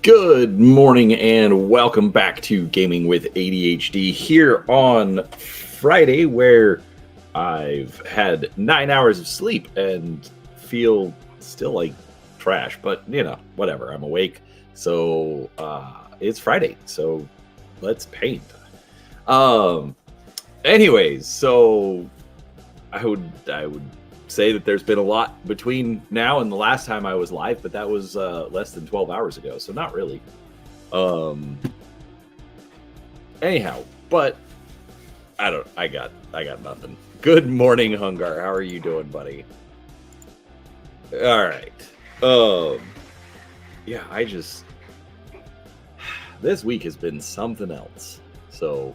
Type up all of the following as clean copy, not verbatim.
Good morning and welcome back to Gaming with ADHD here on Friday, where I've had 9 hours of sleep and feel still like trash, but you know, whatever. I'm awake, so it's Friday, so let's paint. Anyways, so I would say that there's been a lot between now and the last time I was live, but that was less than 12 hours ago, so not really. Anyhow, but I got nothing. Good morning, Hungar. How are you doing, buddy? All right. Yeah, this week has been something else. So,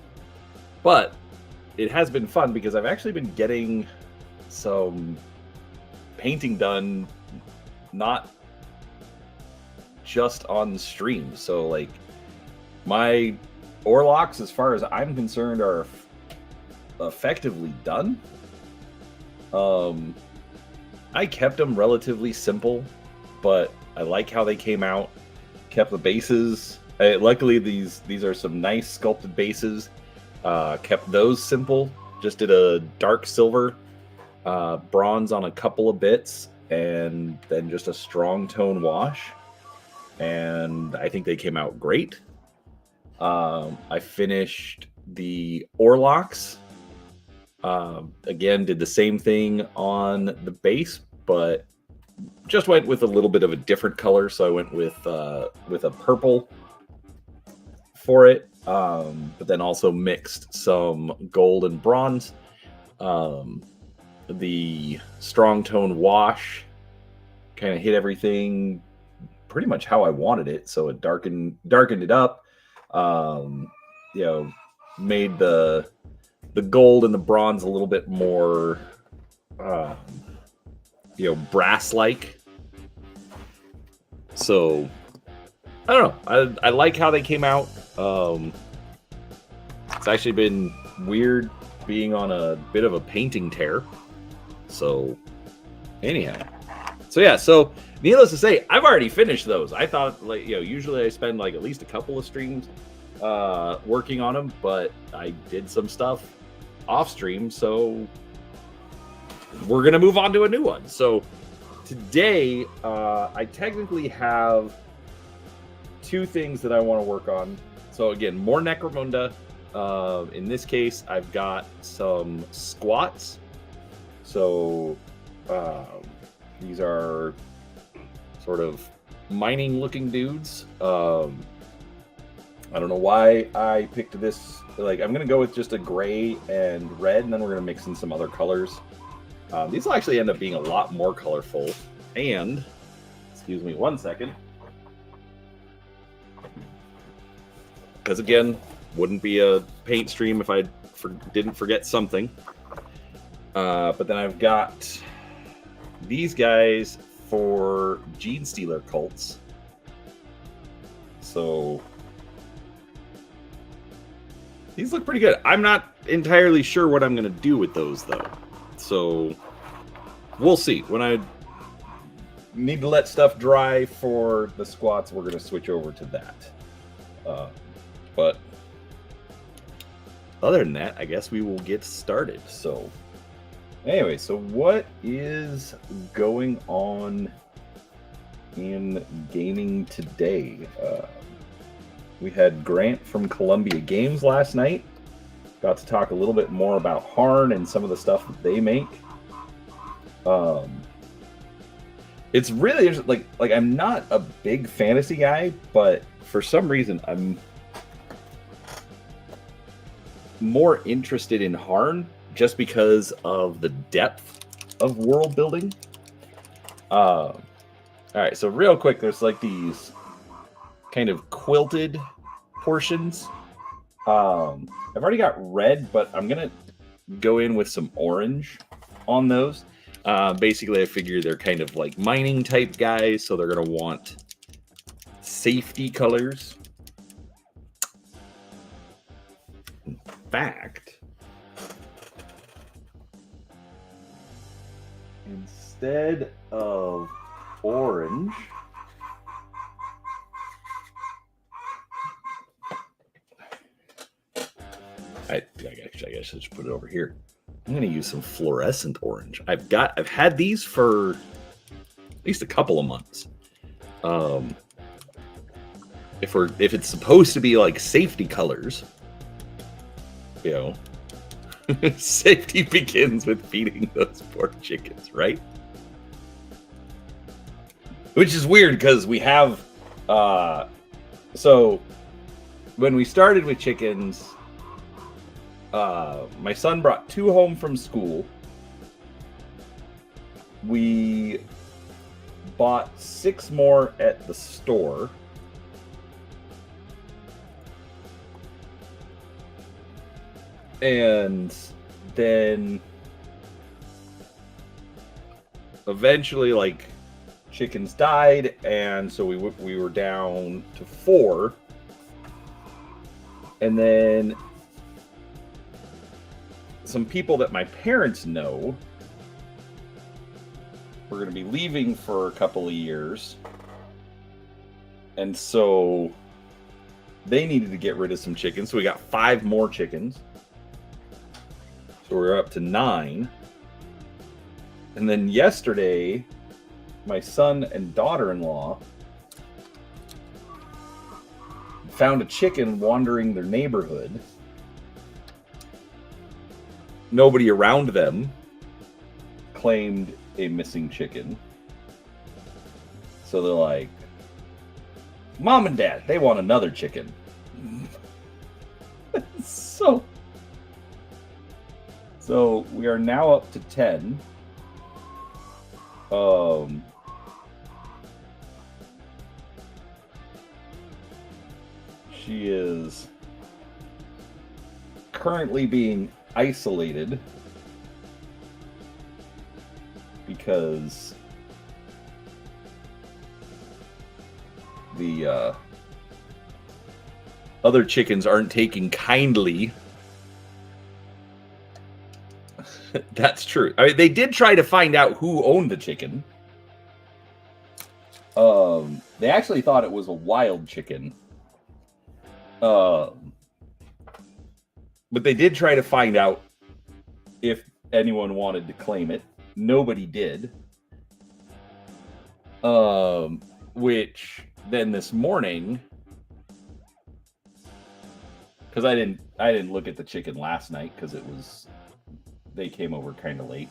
but it has been fun because I've actually been getting some painting done, not just on stream. So like my Orlocks, as far as I'm concerned, are effectively done. I kept them relatively simple, but I like how they came out. Kept the bases. Luckily, these are some nice sculpted bases. Kept those simple. Just did a dark silver, bronze on a couple of bits, and then just a strong tone wash. And I think they came out great. I finished the Orlocks. Again, did the same thing on the base, but just went with a little bit of a different color. So I went with a purple for it, but then also mixed some gold and bronze. The strong tone wash kind of hit everything pretty much how I wanted it, so it darkened it up. Made the gold and the bronze a little bit more brass-like. So I don't know. I like how they came out. It's actually been weird being on a bit of a painting tear. So anyhow. So yeah, so needless to say, I've already finished those. I thought, usually I spend like at least a couple of streams working on them, but I did some stuff off stream, so we're gonna move on to a new one. So today, I technically have two things that I want to work on. So again, more Necromunda. In this case, I've got some squats. So these are sort of mining looking dudes. I don't know why I picked this. Like, I'm gonna go with just a gray and red, and then we're gonna mix in some other colors. These will actually end up being a lot more colorful. And excuse me 1 second, because again, wouldn't be a paint stream if I didn't forget something. But then I've got these guys for Genstealer Cutls. So these look pretty good. I'm not entirely sure what I'm going to do with those, though. So we'll see. When I need to let stuff dry for the squats, we're going to switch over to that. But other than that, I guess we will get started. So anyway, so what is going on in gaming today? We had Grant from Columbia Games last night. Got to talk a little bit more about Harn and some of the stuff that they make. It's really interesting. Like I'm not a big fantasy guy, but for some reason I'm more interested in Harn just because of the depth of world building. All right, so real quick, there's like these kind of quilted portions. I've already got red, but I'm gonna go in with some orange on those. Basically, I figure they're kind of like mining type guys, so they're gonna want safety colors. In fact, instead of orange, I guess I should just put it over here. I'm gonna use some fluorescent orange. I've had these for at least a couple of months. If it's supposed to be like safety colors, you know, safety begins with feeding those poor chickens, right? Which is weird because we have, so when we started with chickens, my son brought 2 home from school. We bought 6 more at the store. And then eventually, like, chickens died, and so we were down to 4. And then some people that my parents know were going to be leaving for a couple of years. And so they needed to get rid of some chickens. So we got 5 more chickens. So we're up to 9. And then yesterday, my son and daughter-in-law found a chicken wandering their neighborhood. Nobody around them claimed a missing chicken. So they're like, Mom and Dad, they want another chicken. So we are now up to 10. She is currently being isolated because the other chickens aren't taking kindly. That's true. I mean, they did try to find out who owned the chicken. They actually thought it was a wild chicken. But they did try to find out if anyone wanted to claim it. Nobody did. Which then this morning, because I didn't look at the chicken last night because they came over kind of late.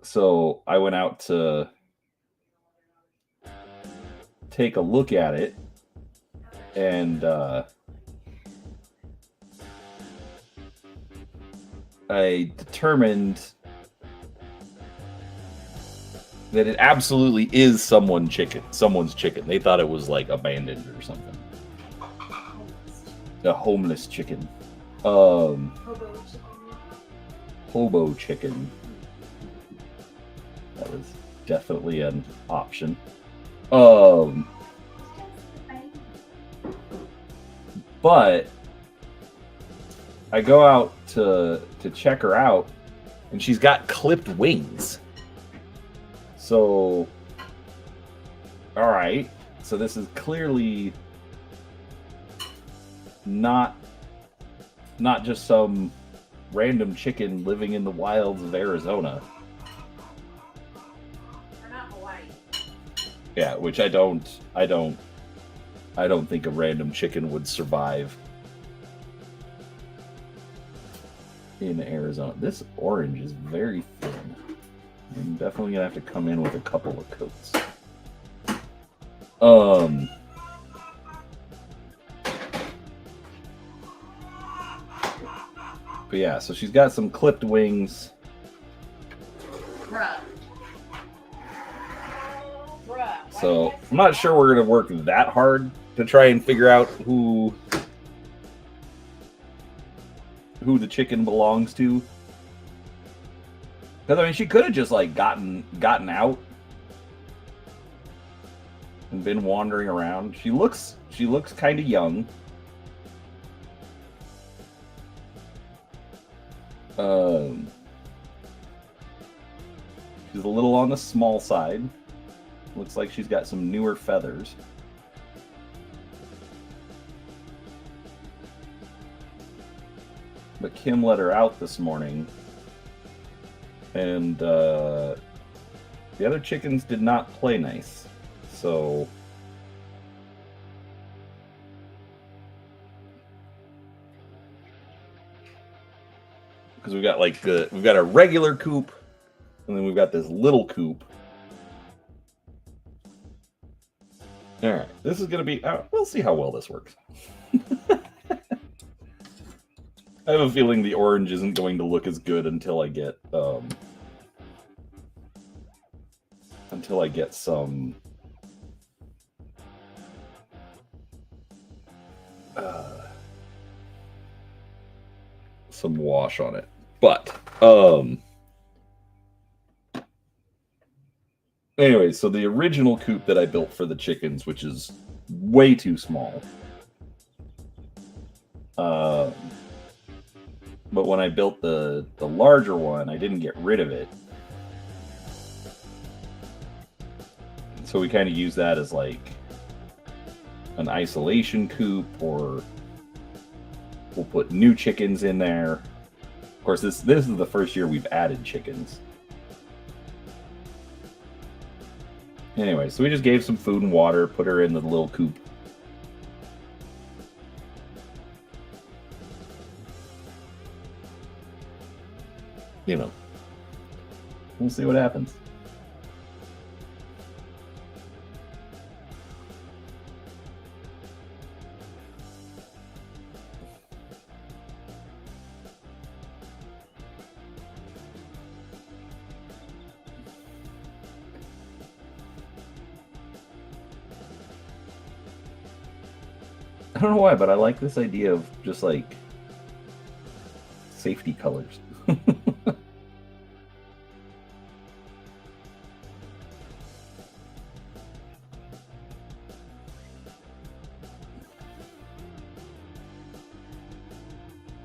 So I went out to take a look at it, and I determined that it absolutely is someone's chicken. They thought it was like abandoned or something. A homeless chicken. Hobo chicken. That was definitely an option. But I go out to check her out, and she's got clipped wings. So, all right. So this is clearly not just some random chicken living in the wilds of Arizona. Or not Hawaii. Yeah, which I don't think a random chicken would survive in Arizona. This orange is very thin. I'm definitely gonna have to come in with a couple of coats. But yeah, so she's got some clipped wings. Bruh. So I'm not sure we're gonna work that hard to try and figure out who the chicken belongs to. Because I mean, she could have just like gotten out and been wandering around. She looks kind of young. She's a little on the small side, Looks like she's got some newer feathers. But Kim let her out this morning, and the other chickens did not play nice. So because we've got like we've got a regular coop, and then we've got this little coop. All right, this is gonna be. We'll see how well this works. I have a feeling the orange isn't going to look as good until I get some wash on it. But anyway, so the original coop that I built for the chickens, which is way too small. But when I built the larger one, I didn't get rid of it. So we kind of use that as like an isolation coop, or we'll put new chickens in there. Of course, this is the first year we've added chickens. Anyway, so we just gave some food and water, put her in the little coop. You know, we'll see what happens. I don't know why, but I like this idea of just like safety colors.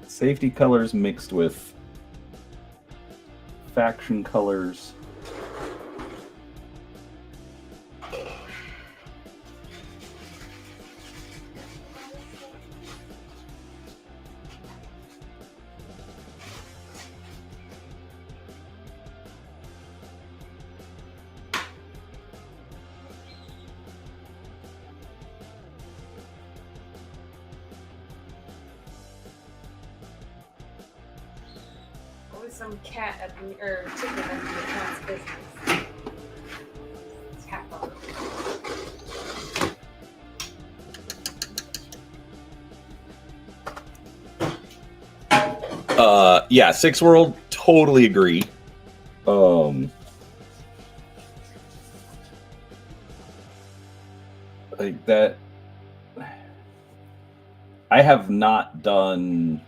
Safety colors mixed with faction colors. Some cat at the, or chicken at the cat's business. Cat farm. Yeah, Six World, totally agree. Like that, I have not done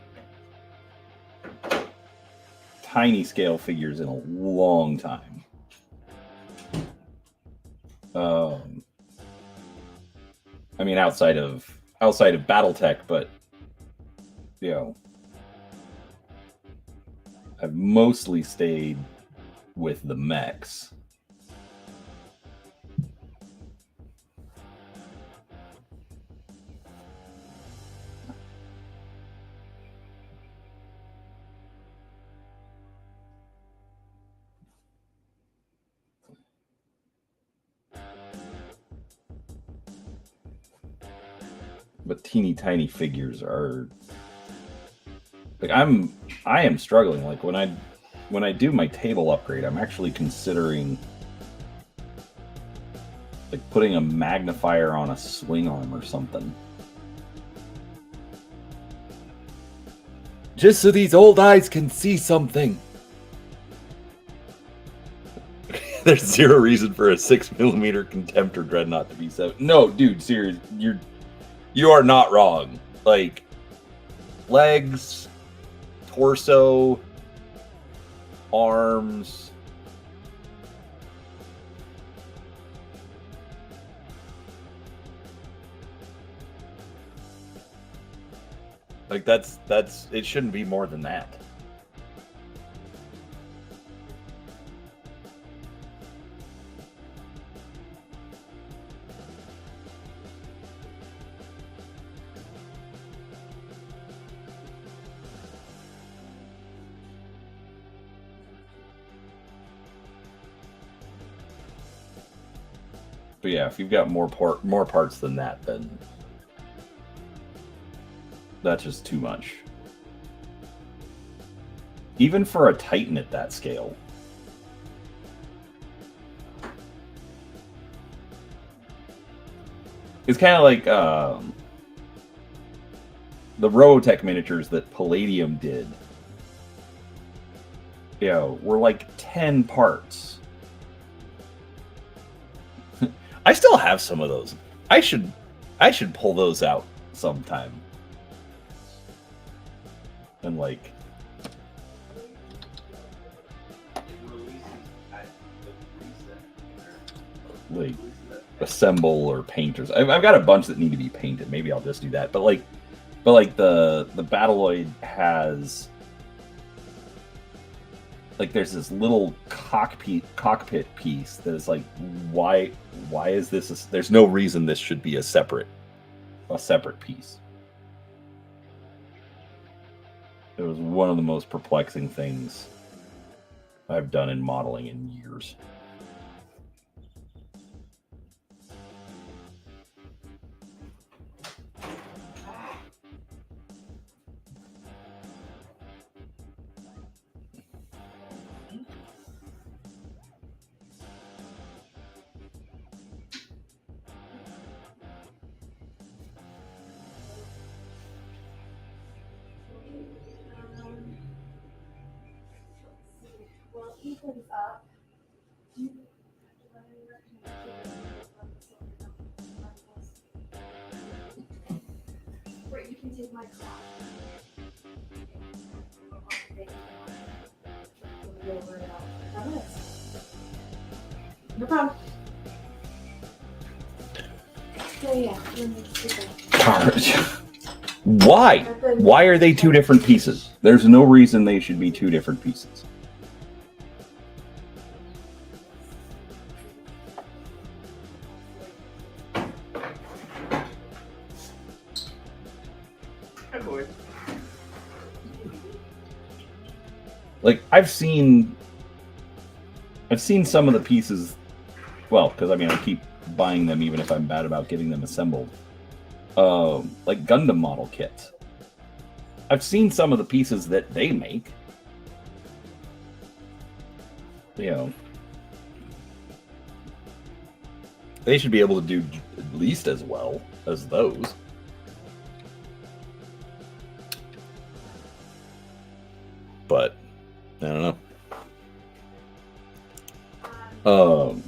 tiny scale figures in a long time. I mean, outside of BattleTech, but you know, I've mostly stayed with the mechs. But teeny tiny figures are like I am struggling. Like when I do my table upgrade, I'm actually considering like putting a magnifier on a swing arm or something. Just so these old eyes can see something. There's zero reason for a 6mm Contemptor Dreadnought to be so. No, dude, serious. You are not wrong. Like, legs, torso, arms. Like, that's it shouldn't be more than that. But yeah, if you've got more parts than that, then that's just too much. Even for a Titan at that scale. It's kind of like the Robotech miniatures that Palladium did. You know, were like 10 parts. I still have some of those. I should pull those out sometime. And like assemble or paint, or I've got a bunch that need to be painted. Maybe I'll just do that. But like the Battloid has like there's this little cockpit piece that is like, why is this? There's no reason this should be a separate piece. It was one of the most perplexing things I've done in modeling in years. Ethan's up. Wait, you can take my car. No problem. So yeah, Why? Why are they two different pieces? There's no reason they should be two different pieces. Like I've seen some of the pieces, well, because I mean I keep buying them even if I'm bad about getting them assembled. Like Gundam model kits. I've seen some of the pieces that they make. You know, they should be able to do at least as well as those. But I don't know.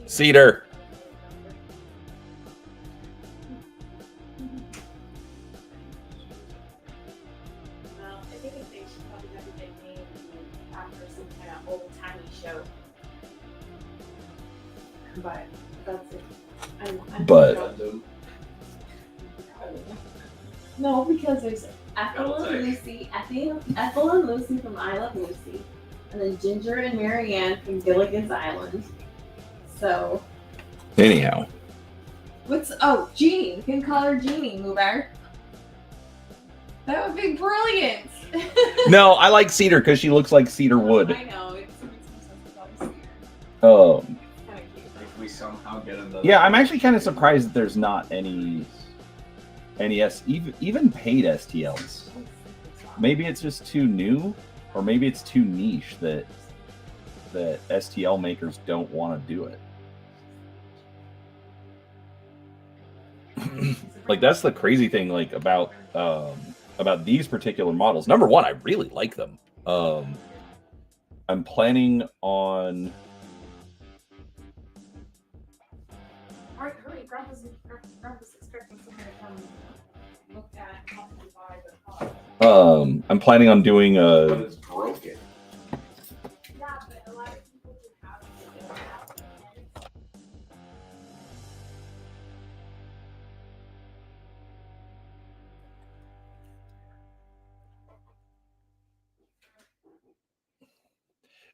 Cedar. Well, I think they should probably have a big name after some kind of old timey show. But that's it. But No, because there's Ethel and Lucy, Ethel and Lucy from I Love Lucy, and then Ginger and Marianne from Gilligan's Island. So. Anyhow. Jeannie. You can call her Jeannie, Moobar. That would be brilliant. No, I like Cedar because she looks like cedar wood. I know. It makes sense to call her Cedar. Kind of cute. If we somehow get another. Yeah, I'm actually kind of surprised that there's not any even paid STLs. Maybe it's just too new, or maybe it's too niche that STL makers don't want to do it. Like that's the crazy thing, like about these particular models. Number one, I really like them. I'm planning on. All right, hurry, grab this expecting someone to come look at how to buy the car. I'm planning on doing But it's broken. Yeah, but a lot of people who have it, they don't have it.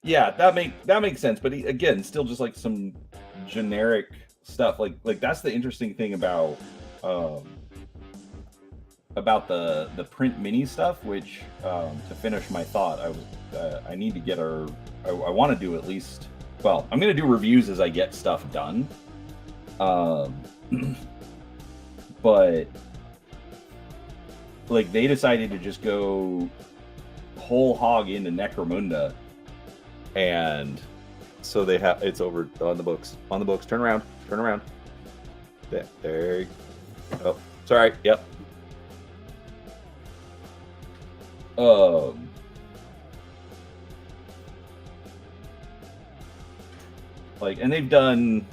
Yeah, that makes sense. But again, still just like some generic stuff. Like that's the interesting thing about the print mini stuff. Which to finish my thought, I need to get I want to do at least well, I'm gonna do reviews as I get stuff done. But like they decided to just go whole hog into Necromunda, and so they have it's over on the books. On the books. Turn around. Turn around. There. You go. Oh, sorry. Yep. Like, and they've done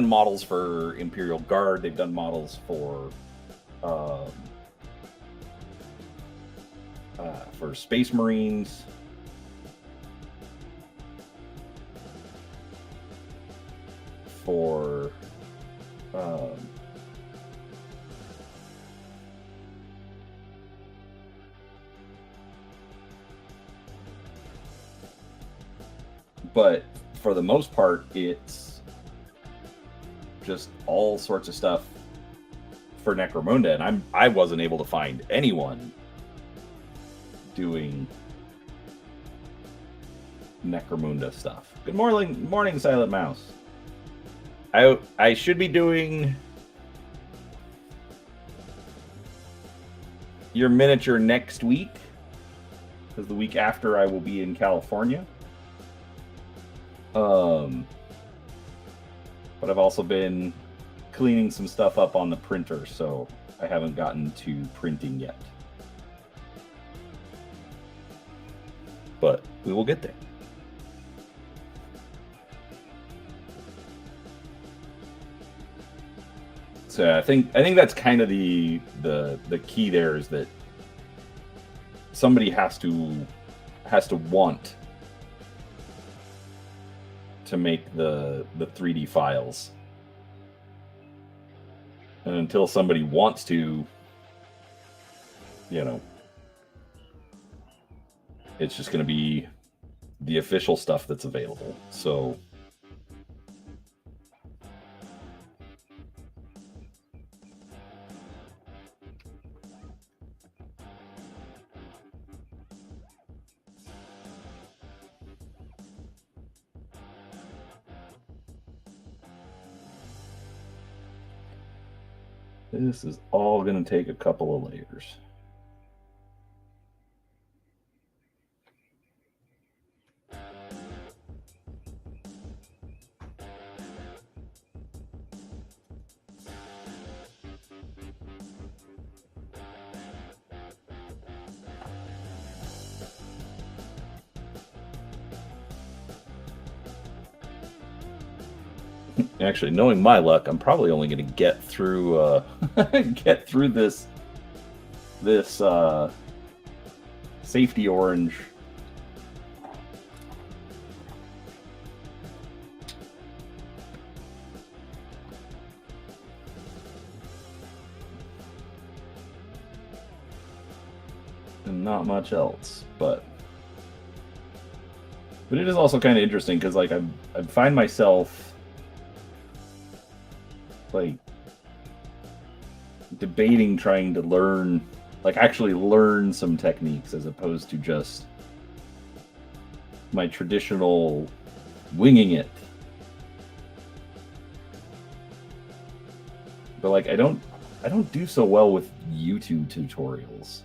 models for Imperial Guard. They've done models for Space Marines. For but for the most part, it's just all sorts of stuff for Necromunda, and I wasn't able to find anyone doing Necromunda stuff. Good morning, Silent Mouse. I should be doing your miniature next week, because the week after I will be in California. But I've also been cleaning some stuff up on the printer, so I haven't gotten to printing yet. But we will get there. So I think that's kind of the key there, is that somebody has to want to make the 3D files. And until somebody wants to, it's just going to be the official stuff that's available. So this is all going to take a couple of layers. Actually, knowing my luck, I'm probably only going to get through this safety orange and not much else. But it is also kind of interesting because, like, I find myself like debating trying to learn, like actually learn some techniques as opposed to just my traditional winging it. But like I don't do so well with YouTube tutorials.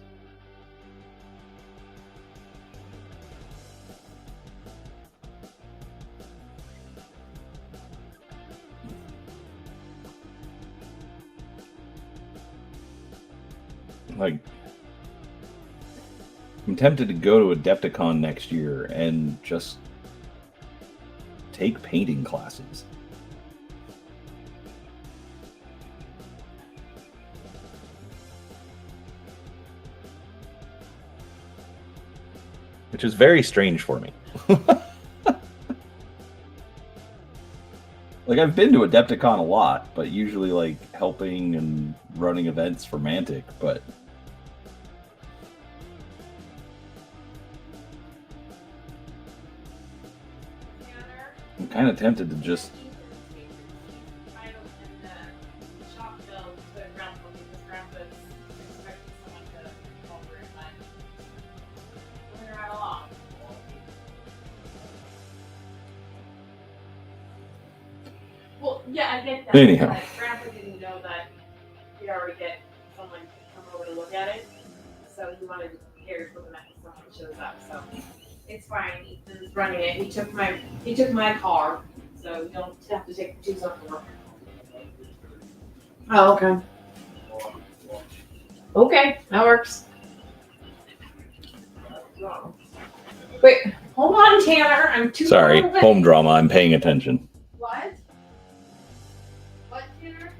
Like, I'm tempted to go to Adepticon next year and just take painting classes. Which is very strange for me. Like, I've been to Adepticon a lot, but usually like helping and running events for Mantic, but I'm kind of tempted to just Yeah, I get that. Anyhow. But Grandpa didn't know that he'd already get someone to come over to look at it. So he wanted to be prepared for when someone shows up. So it's fine. Ethan's running it. He took my car. So you don't have to take the 2 off the work. Oh, okay. Okay, that works. Wait, hold on, Tanner. I'm too Sorry, far away. home drama. I'm paying attention. What? What, Tanner?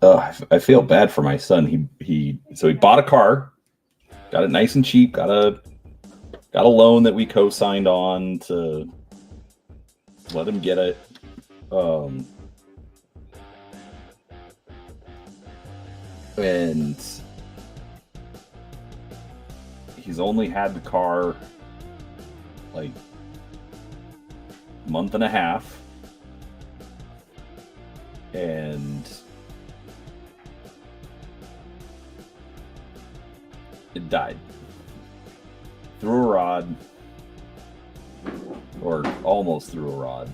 Oh, I feel bad for my son. He bought a car, got it nice and cheap, got a loan that we co-signed on to let him get it. And he's only had the car like a month and a half, and it died through a rod, or almost through a rod.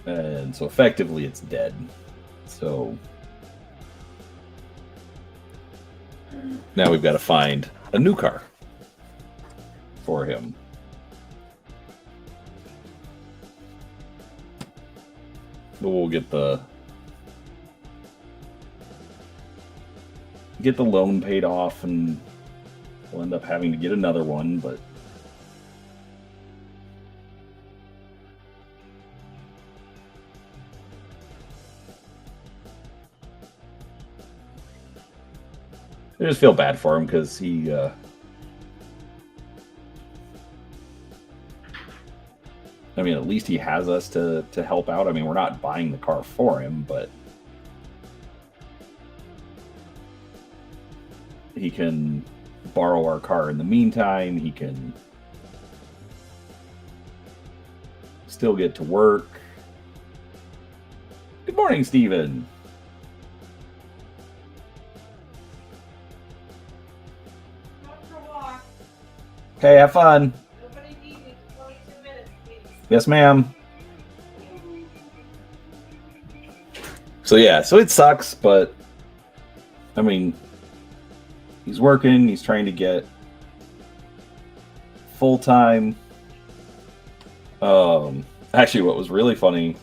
And so effectively it's dead. So now we've got to find a new car for him. But we'll get the loan paid off, and we'll end up having to get another one, but I just feel bad for him because he I mean, at least he has us to help out. I mean, we're not buying the car for him, but he can borrow our car in the meantime. He can still get to work. Good morning, Steven. Okay, have fun. Nobody needs me for 22 minutes, please. Yes, ma'am. So yeah, so it sucks, but I mean, he's working, he's trying to get full-time. Actually, what was really funny,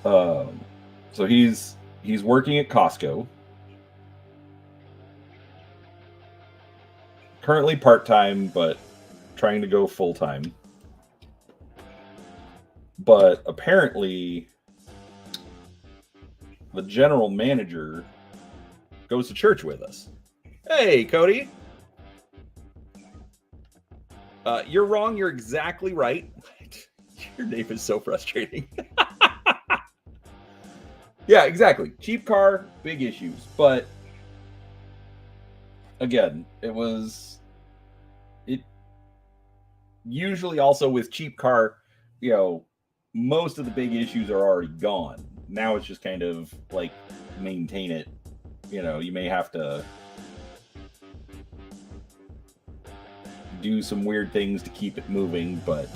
so he's working at Costco. Currently part-time, but trying to go full-time. But apparently, the general manager goes to church with us. Hey, Cody. You're wrong. You're exactly right. Your name is so frustrating. Yeah, exactly. Cheap car, big issues. But again, it usually also with cheap car, you know, most of the big issues are already gone. Now it's just kind of like maintain it. You know, you may have to do some weird things to keep it moving, but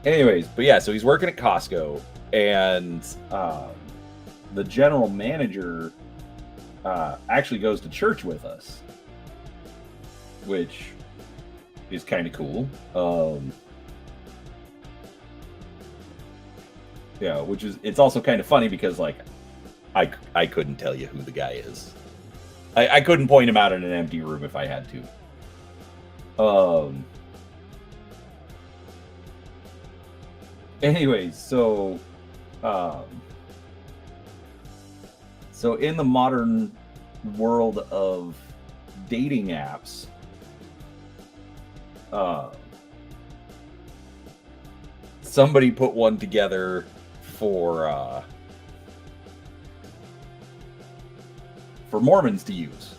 anyways, but yeah, so he's working at Costco, and the general manager actually goes to church with us, which is kind of cool. Yeah, which is, it's also kind of funny because like I couldn't tell you who the guy is. I couldn't point him out in an empty room if I had to. Anyways, so in the modern world of dating apps, somebody put one together for Mormons to use.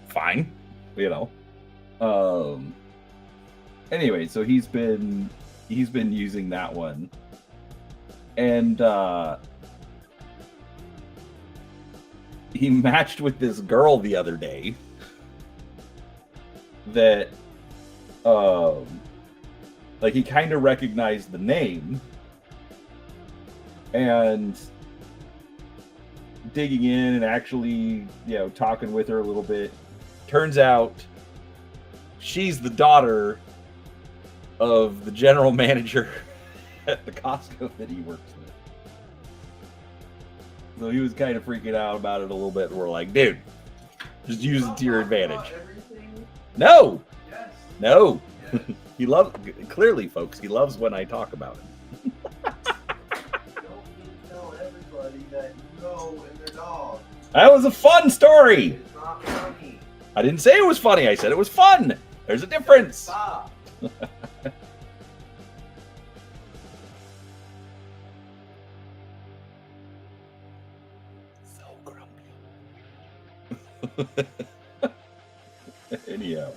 Fine, you know. Anyway, so he's been using that one, and he matched with this girl the other day that like he kind of recognized the name, and digging in and actually, talking with her a little bit, turns out she's the daughter of the general manager at the Costco that he works with. So he was kind of freaking out about it a little bit, and we're like, dude, just use it to your advantage. No! Yes. No! Yes. He loves, clearly, folks, he loves when I talk about it. Don't tell everybody that you know and their dog. That was a fun story! It's not funny. I didn't say it was funny, I said it was fun! There's a difference! Stop. So grumpy. Anyhow.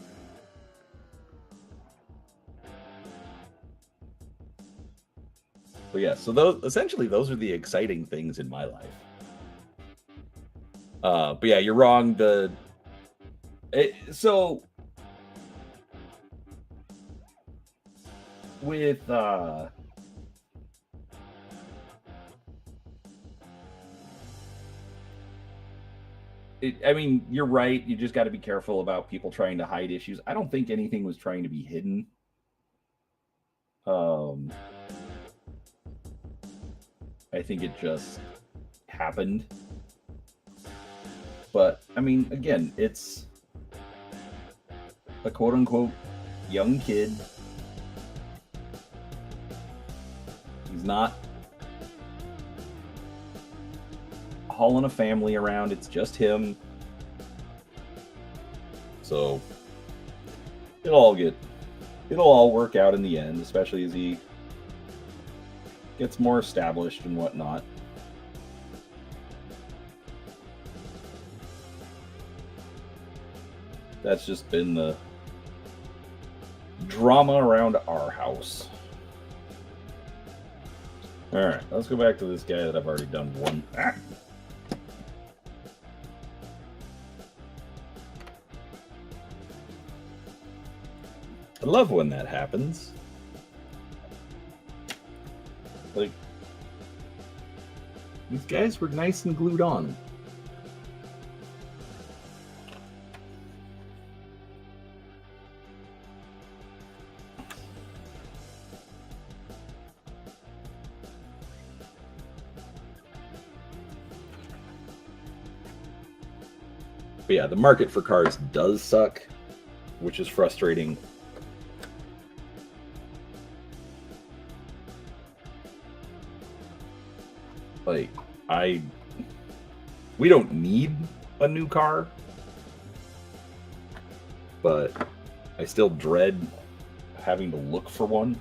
But yeah, so those are the exciting things in my life. But yeah, you're wrong. With I mean, you're right. You just got to be careful about people trying to hide issues. I don't think anything was trying to be hidden. I think it just happened. But, I mean, again, it's a quote-unquote young kid. He's not hauling a family around. It's just him. So, it'll all work out in the end, especially as he gets more established and whatnot. That's just been the drama around our house. Alright, let's go back to this guy that I've already done one. Ah. I love when that happens. Like, these guys were nice and glued on. But yeah, the market for cars does suck, which is frustrating. Like, we don't need a new car, but I still dread having to look for one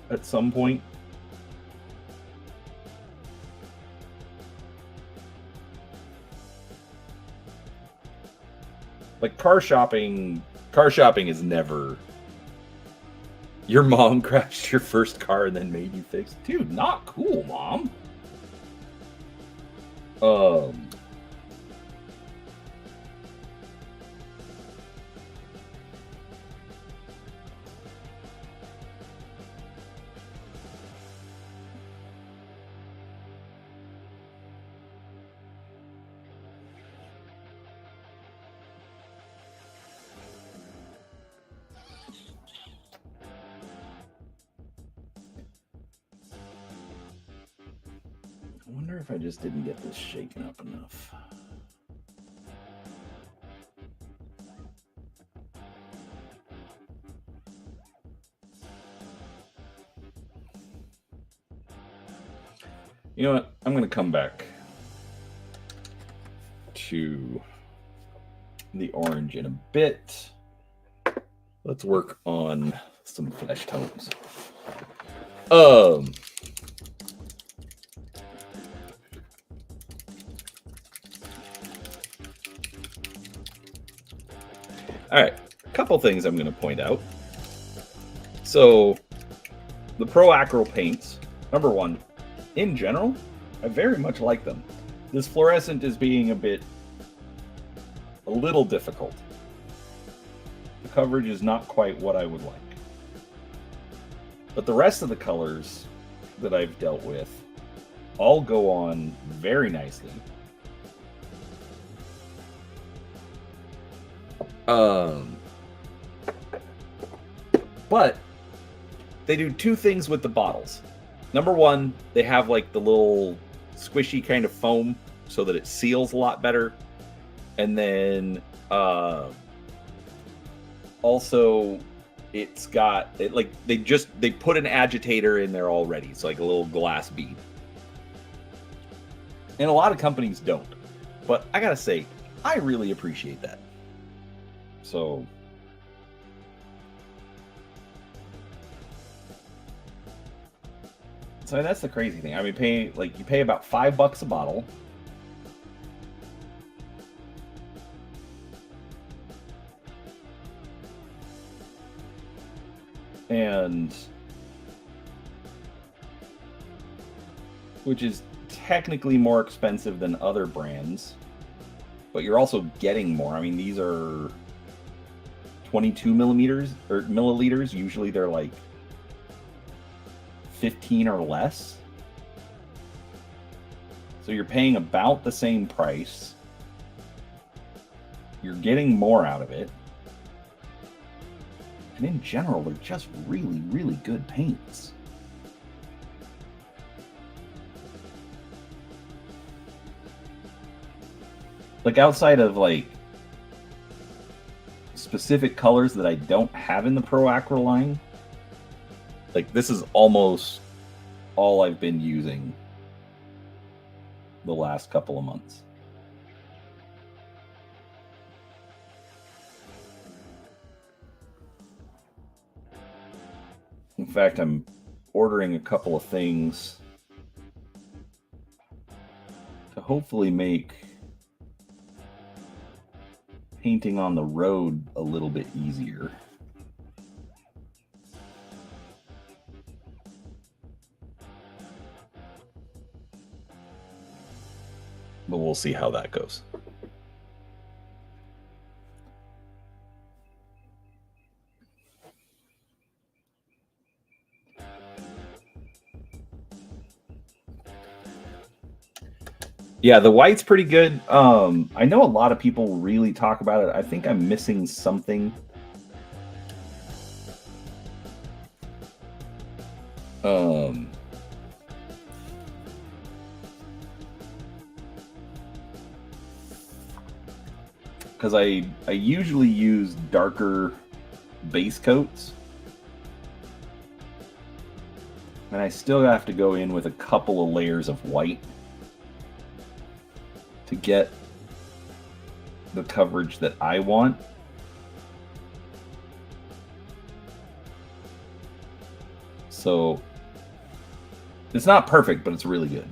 at some point. Like, car shopping is never, your mom crashed your first car and then made you fix it. Dude, not cool, Mom. I wonder if I just didn't get this shaken up enough. You know what? I'm going to come back to the orange in a bit. Let's work on some flesh tones. All right, a couple things I'm going to point out. So, the Pro Acro paints, number one, in general, I very much like them. This fluorescent is being a bit a little difficult. The coverage is not quite what I would like. But the rest of the colors that I've dealt with all go on very nicely. But they do two things with the bottles. Number one, they have like the little squishy kind of foam so that it seals a lot better. And then also it's got it, like they put an agitator in there already. It's like a little glass bead. And a lot of companies don't. But I gotta say, I really appreciate that. So that's the crazy thing. I mean, you pay about $5 a bottle. And which is technically more expensive than other brands, but you're also getting more. I mean, these are 22 millimeters or milliliters. Usually they're like 15 or less. So you're paying about the same price. You're getting more out of it. And in general, they're just really, really good paints. Like outside of like specific colors that I don't have in the Pro Acro line, like this is almost all I've been using the last couple of months. In fact, I'm ordering a couple of things to hopefully make painting on the road a little bit easier. But we'll see how that goes. Yeah, the white's pretty good. I know a lot of people really talk about it. I think I'm missing something. Because I usually use darker base coats. And I still have to go in with a couple of layers of white to get the coverage that I want. So it's not perfect, but it's really good.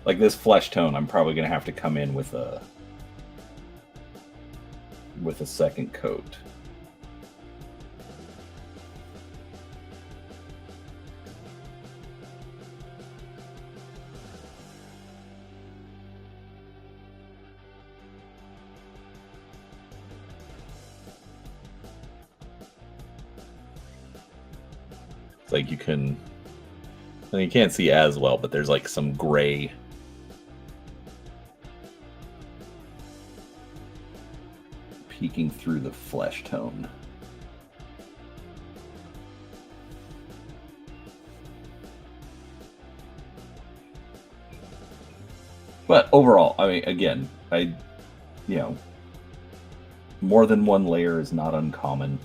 Like this flesh tone, I'm probably going to have to come in with a second coat. It's like you can, and you can't see as well, but there's like some gray peeking through the flesh tone. But overall, I mean, again, you know, more than one layer is not uncommon.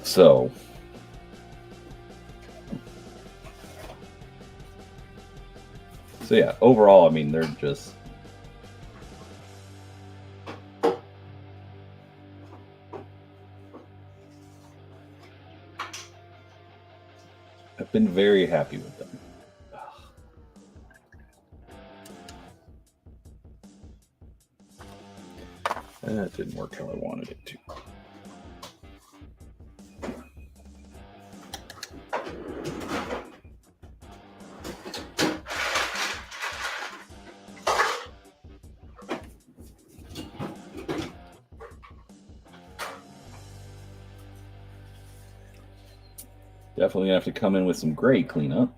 So yeah, overall, I mean, they're just Been very happy with them. That didn't work how I wanted it to. Definitely gonna have to come in with some gray cleanup.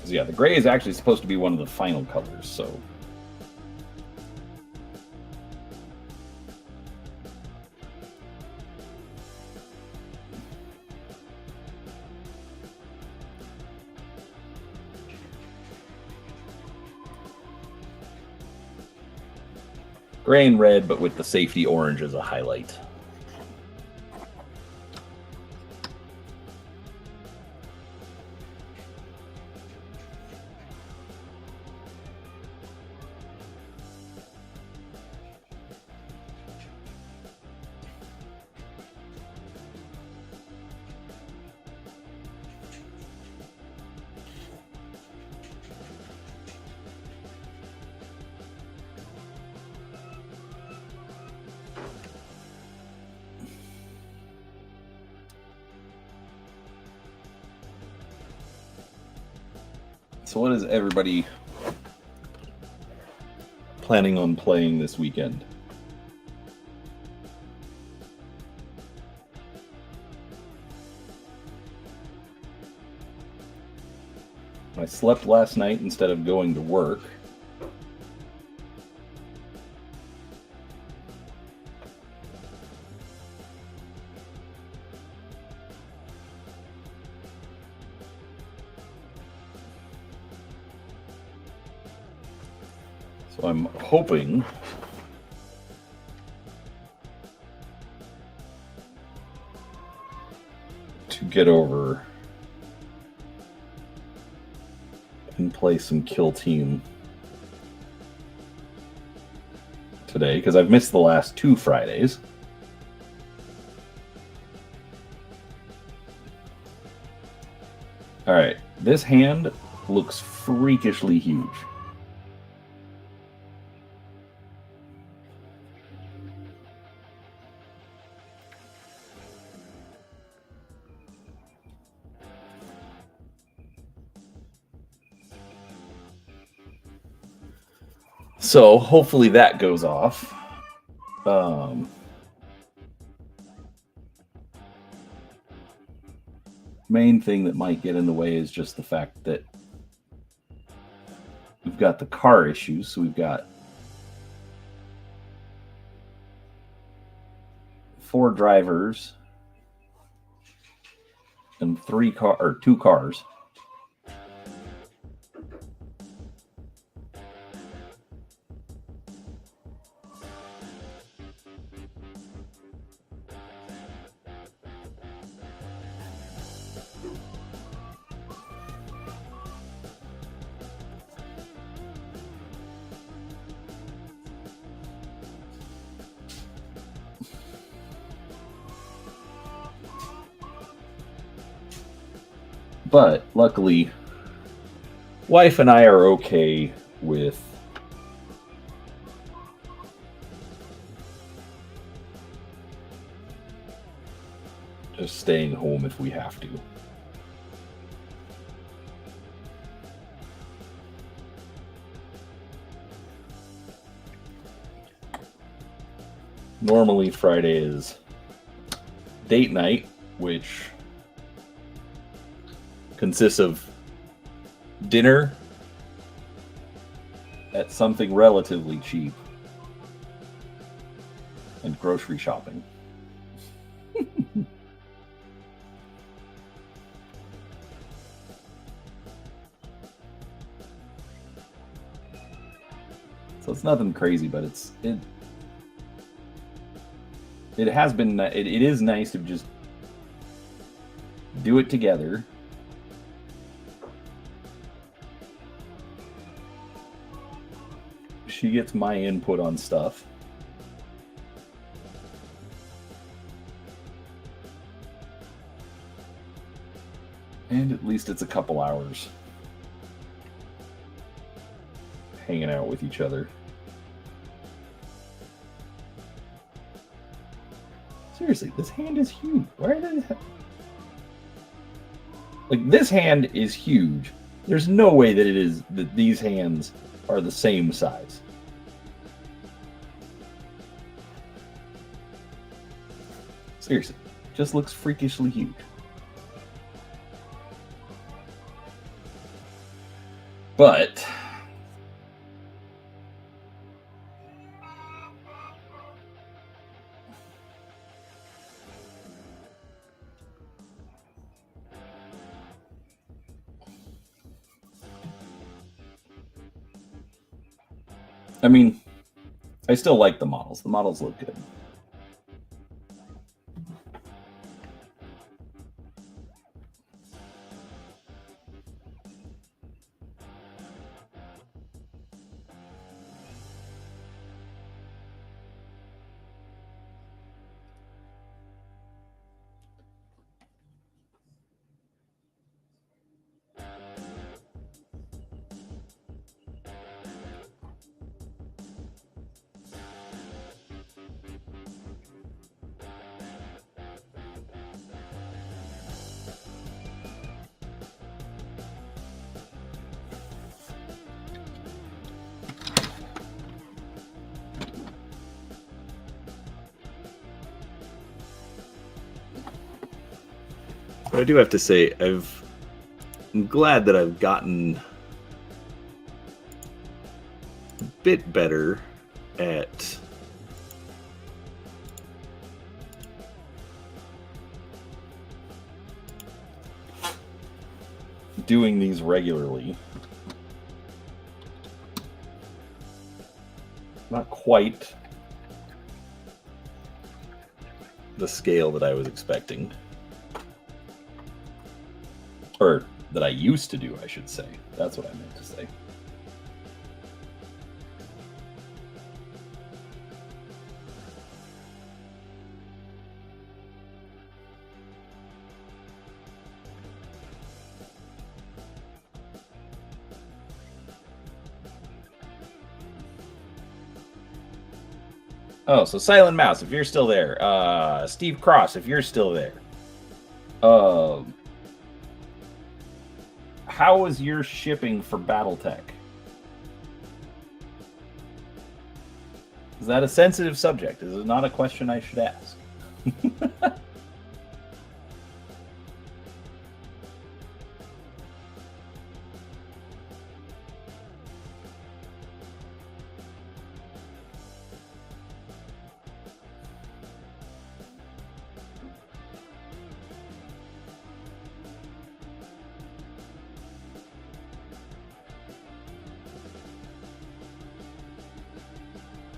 Yeah, the gray is actually supposed to be one of the final colors, so. Gray and red, but with the safety orange as a highlight. So what is everybody planning on playing this weekend? I slept last night instead of going to work. So I'm hoping to get over and play some Kill Team today, because I've missed the last 2 Fridays. All right, this hand looks freakishly huge. So hopefully that goes off. Main thing that might get in the way is just the fact that we've got the car issues. So we've got 4 drivers and 2 cars. But luckily, wife and I are okay with just staying home if we have to. Normally Friday is date night, which consists of dinner at something relatively cheap and grocery shopping. So it's nothing crazy, but it has been. It is nice to just do it together. She gets my input on stuff. And at least it's a couple hours hanging out with each other. Seriously, this hand is huge. Why are they... Like, this hand is huge. There's no way that it is that these hands are the same size. Seriously, just looks freakishly huge. But I mean, I still like the models. The models look good. But I do have to say, I'm glad that I've gotten a bit better at doing these regularly. Not quite the scale that I was expecting. Or that I used to do, I should say. That's what I meant to say. Oh, so Silent Mouse, if you're still there. Steve Cross, if you're still there. How was your shipping for BattleTech? Is that a sensitive subject? Is it not a question I should ask?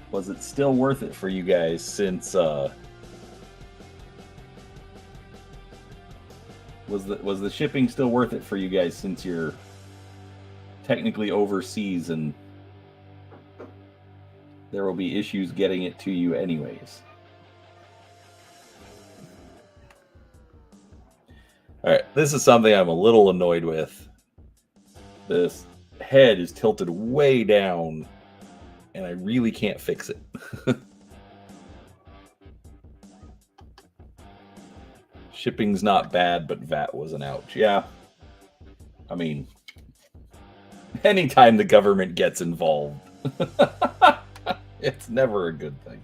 Was it still worth it for you guys since was the shipping still worth it for you guys since you're technically overseas and there will be issues getting it to you anyways? All right, this is something I'm a little annoyed with. This head is tilted way down and I really can't fix it. Shipping's not bad, but VAT was an ouch. Yeah. I mean, anytime the government gets involved, it's never a good thing.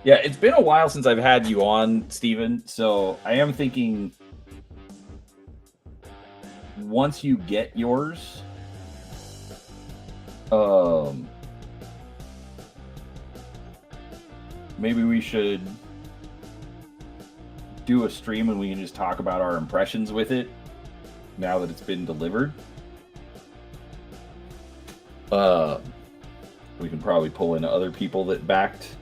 Yeah, it's been a while since I've had you on, Steven, so I am thinking once you get yours, maybe we should do a stream and we can just talk about our impressions with it now that it's been delivered. We can probably pull in other people that backed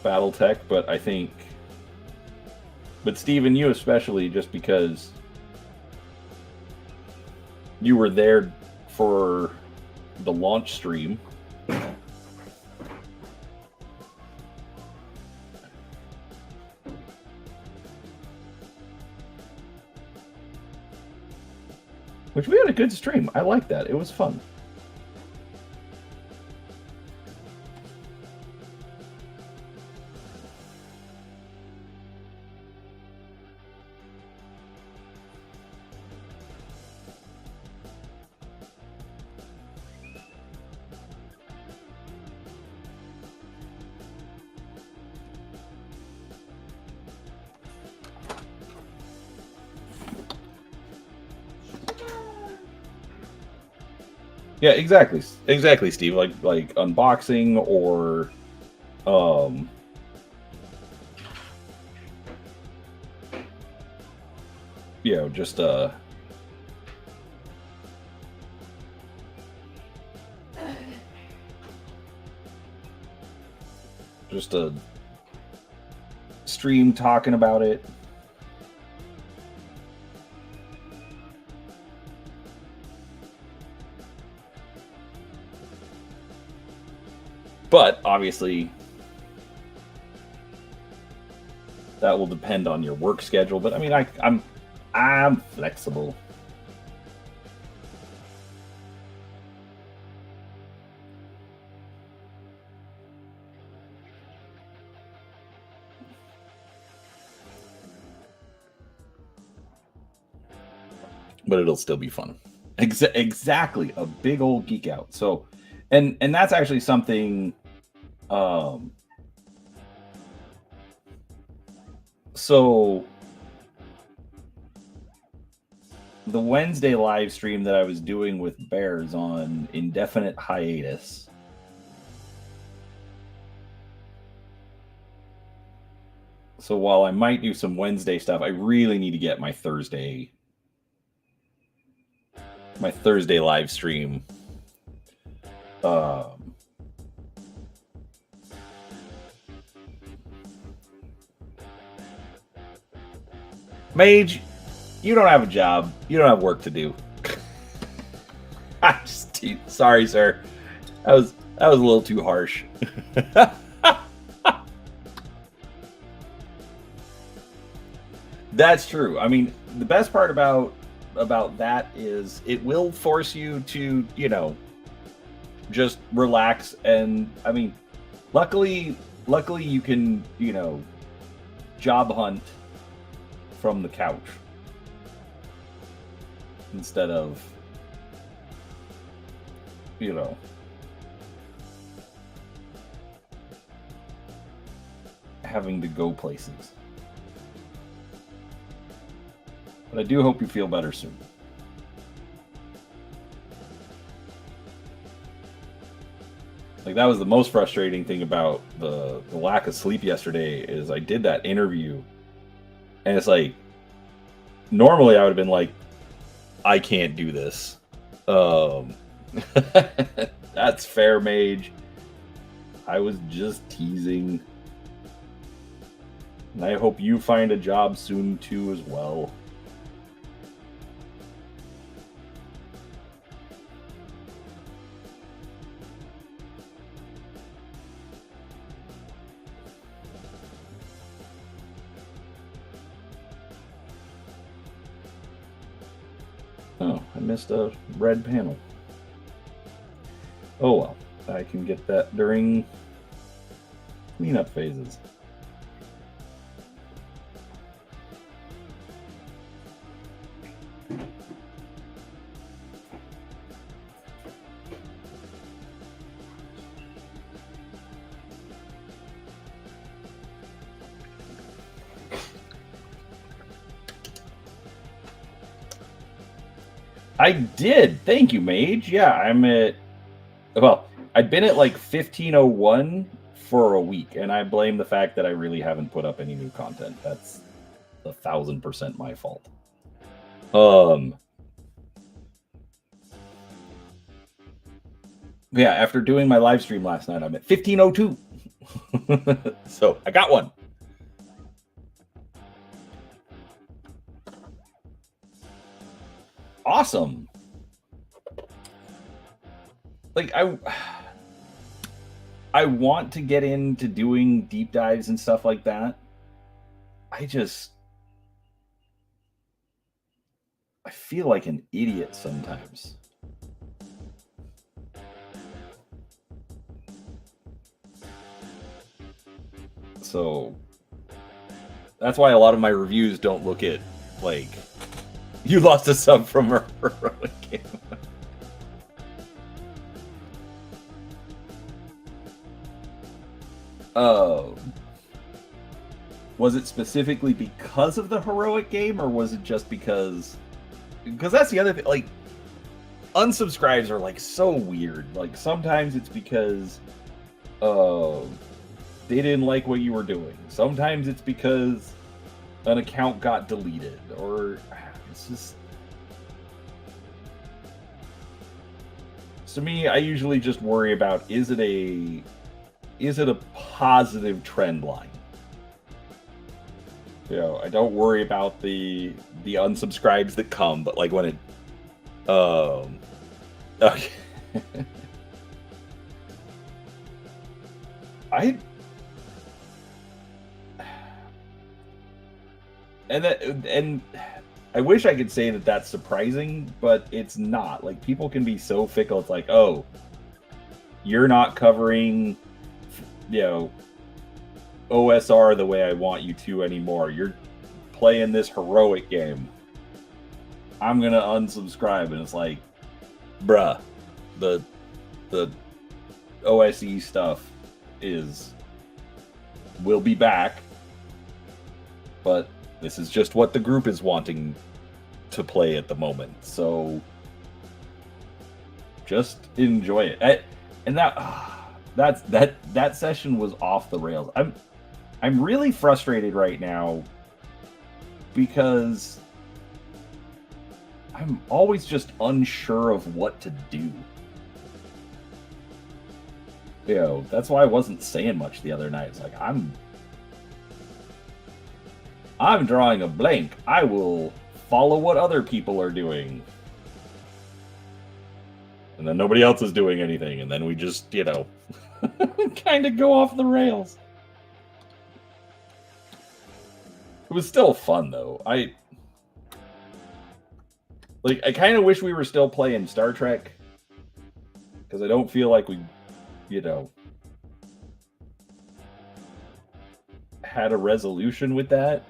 BattleTech, but I think, but Steven, you especially, just because you were there for the launch stream. Which we had a good stream. I like that. It was fun. Yeah, exactly, Steve. Like unboxing or, you know, just a stream talking about it. But obviously, that will depend on your work schedule. But I mean, I'm flexible. But it'll still be fun. Exactly, a big old geek out. So, and that's actually something. So the Wednesday live stream that I was doing with Bears on indefinite hiatus. So while I might do some Wednesday stuff, I really need to get my Thursday live stream Mage, you don't have a job. You don't have work to do. I'm just sorry, sir. That was a little too harsh. That's true. I mean, the best part about that is it will force you to, you know, just relax. And I mean, luckily you can, you know, job hunt from the couch instead of, you know, having to go places. But I do hope you feel better soon. Like, that was the most frustrating thing about the lack of sleep yesterday, is I did that interview and it's like, normally I would have been like, I can't do this. That's fair, Mage. I was just teasing. And I hope you find a job soon too as well. Oh, I missed a red panel. Oh well, I can get that during cleanup phases. I did. Thank you, Mage. Yeah, I'm at, well, I'd been at like 1501 for a week, and I blame the fact that I really haven't put up any new content. That's 1,000% my fault. Yeah, after doing my live stream last night, I'm at 1502. So I got one. Awesome. Like I want to get into doing deep dives and stuff like that. I feel like an idiot sometimes. So that's why a lot of my reviews don't look at, like, you lost a sub from a heroic game. Was it specifically because of the heroic game, or was it just because that's the other thing, like, unsubscribes are, like, so weird. Like, sometimes it's because they didn't like what you were doing. Sometimes it's because an account got deleted, or it's just... To me, I usually just worry about, is it a positive trend line? You know, I don't worry about the unsubscribes that come, but like when it okay. And I wish I could say that that's surprising, but it's not. Like, people can be so fickle. It's like, oh, you're not covering, you know, OSR the way I want you to anymore. You're playing this heroic game. I'm gonna unsubscribe. And it's like, bruh, the OSE stuff will be back, but this is just what the group is wanting to play at the moment. So just enjoy it. And that session was off the rails. I'm really frustrated right now because I'm always just unsure of what to do. You know, that's why I wasn't saying much the other night. It's like, I'm drawing a blank. I will follow what other people are doing. And then nobody else is doing anything. And then we just, you know, kind of go off the rails. It was still fun, though. I kind of wish we were still playing Star Trek. Because I don't feel like we, you know, had a resolution with that.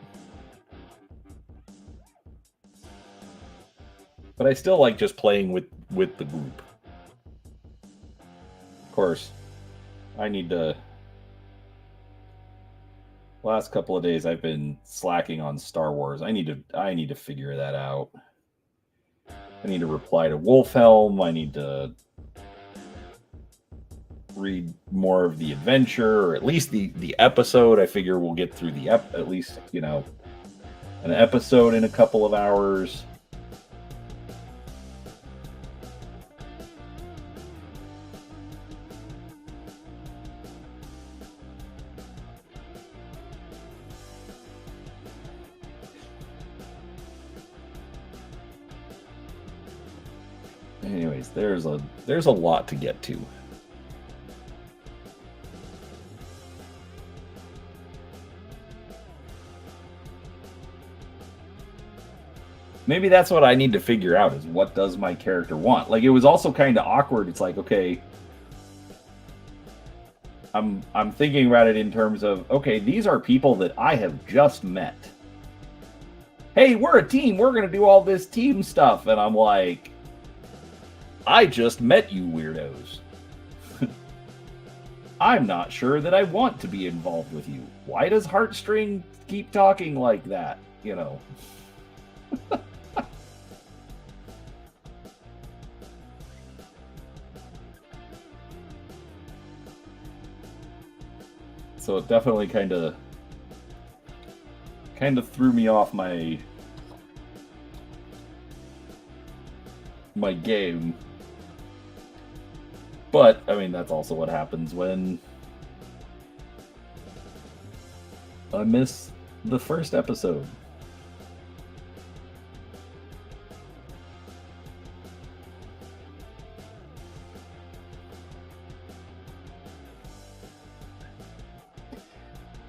But I still like just playing with the group. Of course, I need to... Last couple of days I've been slacking on Star Wars. I need to figure that out. I need to reply to Wolfhelm. I need to read more of the adventure, or at least the episode. I figure we'll get through at least, you know, an episode in a couple of hours. Anyways, there's a lot to get to. Maybe that's what I need to figure out, is what does my character want? Like, it was also kind of awkward. It's like, okay, I'm thinking about it in terms of, okay, these are people that I have just met. Hey, we're a team. We're going to do all this team stuff. And I'm like, I just met you weirdos. I'm not sure that I want to be involved with you. Why does Heartstring keep talking like that? You know. So it definitely kind of threw me off my game. But I mean, that's also what happens when I miss the first episode.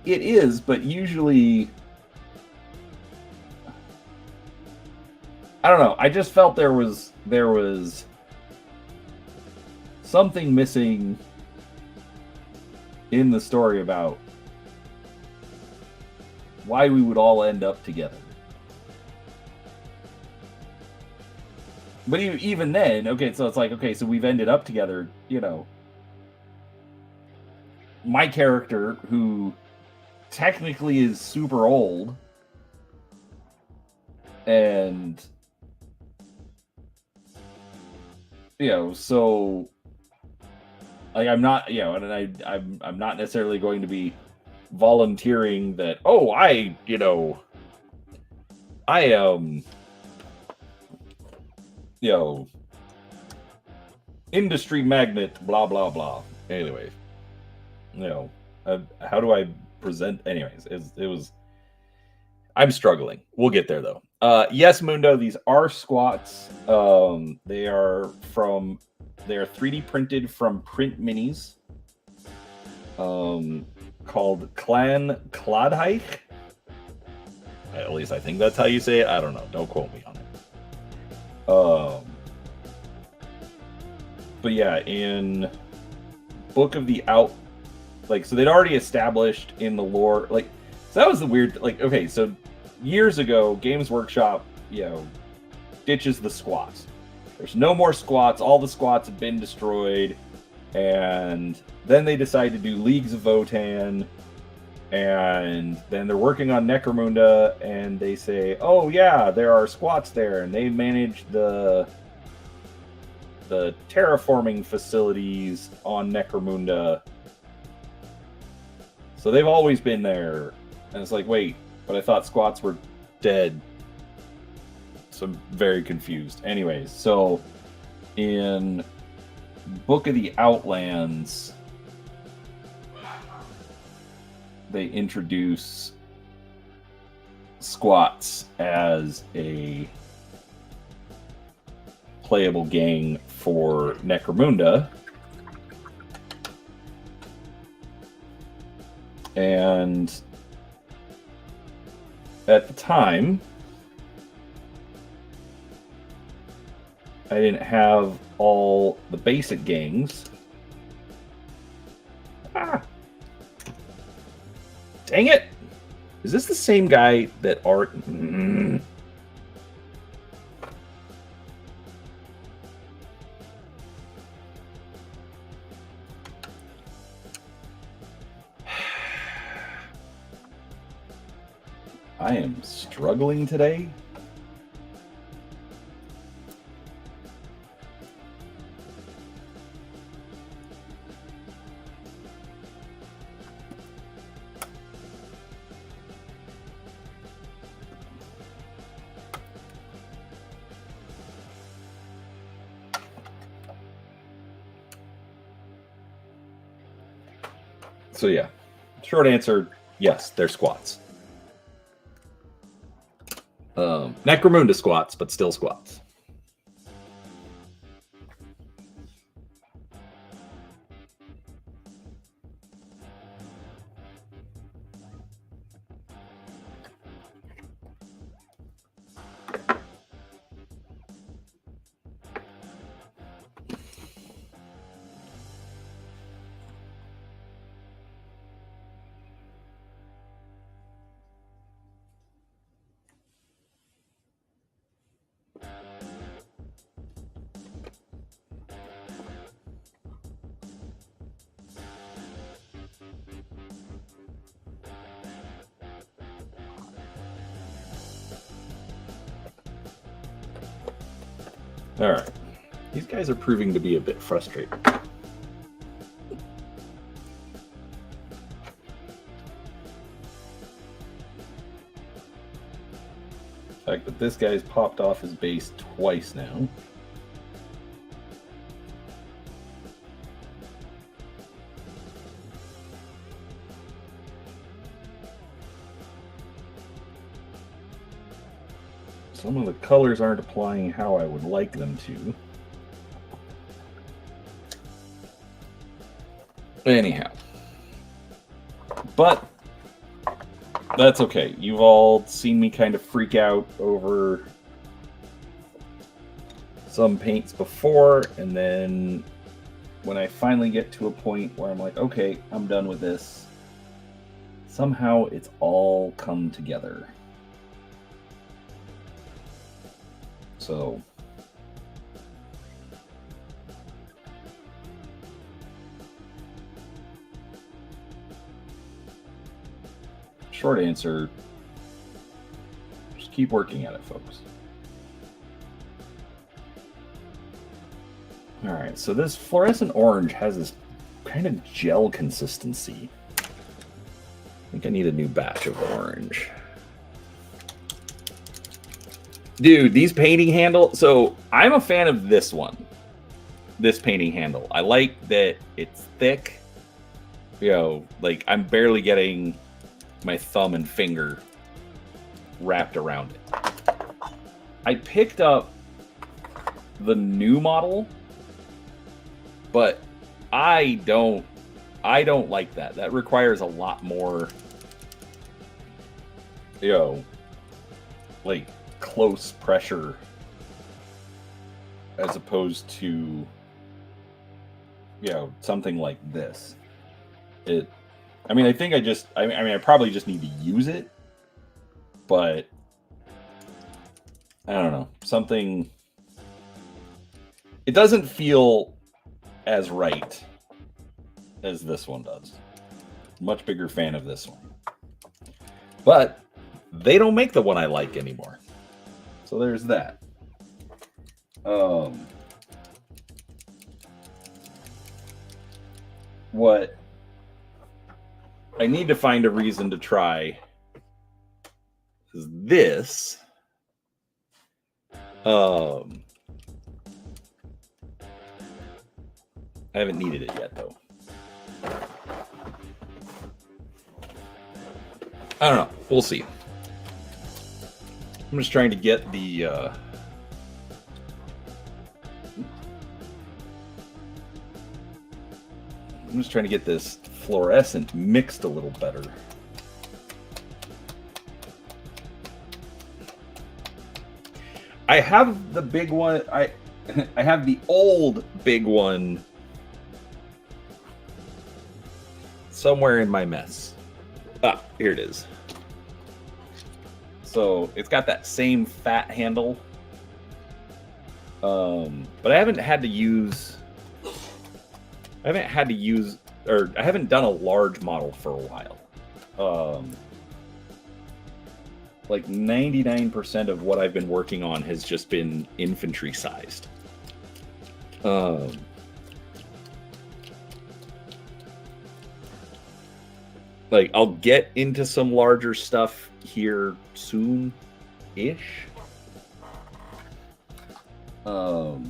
It is, but usually, I don't know. I just felt there was something missing in the story about why we would all end up together. But even then, okay, so it's like, okay, so we've ended up together, you know. My character, who technically is super old, and, you know, so, like, I'm not, you know, and I'm not necessarily going to be volunteering that, oh, I you know, industry magnate, blah blah blah. Anyway, you know, how do I present? Anyways, it was. I'm struggling. We'll get there though. Yes, Mundo, these are squats. They are 3D printed from print minis. Called Clan Clodhike. At least I think that's how you say it. I don't know. Don't quote me on it. But yeah, in Book of the Out, like, so they'd already established in the lore, like, so that was the weird, like, okay, so years ago, Games Workshop, you know, ditches the squats. There's no more squats. All the squats have been destroyed. And then they decide to do Leagues of Votann, and then they're working on Necromunda, and they say, oh yeah, there are squats there, and they manage the terraforming facilities on Necromunda. So they've always been there. And it's like, wait, but I thought squats were dead. So I'm very confused. Anyways, so in Book of the Outlands, they introduce squats as a playable gang for Necromunda. And at the time, I didn't have all the basic gangs. Ah! Dang it! Is this the same guy that Art... I am struggling today. So yeah, short answer, yes, they're squats. Necromunda squats, but still squats. All right. These guys are proving to be a bit frustrating. fact that this guy's popped off his base twice now. Some of the colors aren't applying how I would like them to. Anyhow. But that's okay. You've all seen me kind of freak out over some paints before, and then when I finally get to a point where I'm like, okay, I'm done with this, somehow it's all come together. So short answer, just keep working at it, folks. All right, so this fluorescent orange has this kind of gel consistency. I think I need a new batch of orange. Dude, these painting handles, so I'm a fan of this one. This painting handle. I like that it's thick. You know, like I'm barely getting my thumb and finger wrapped around it. I picked up the new model, but I don't like that. That requires a lot more, you know, like close pressure as opposed to, you know, something like this. I mean, I think I probably just need to use it, but I don't know, something, it doesn't feel as right as this one does. Much bigger fan of this one. But they don't make the one I like anymore. So there's that. What I need to find a reason to try is this. I haven't needed it yet, though. I don't know. We'll see. I'm just trying to get the I'm just trying to get this fluorescent mixed a little better. I have the big one. I have the old big one somewhere in my mess. Ah, here it is. So it's got that same fat handle. But I haven't had to use, or I haven't done a large model for a while. Like 99% of what I've been working on has just been infantry sized. Like I'll get into some larger stuff here soon-ish. All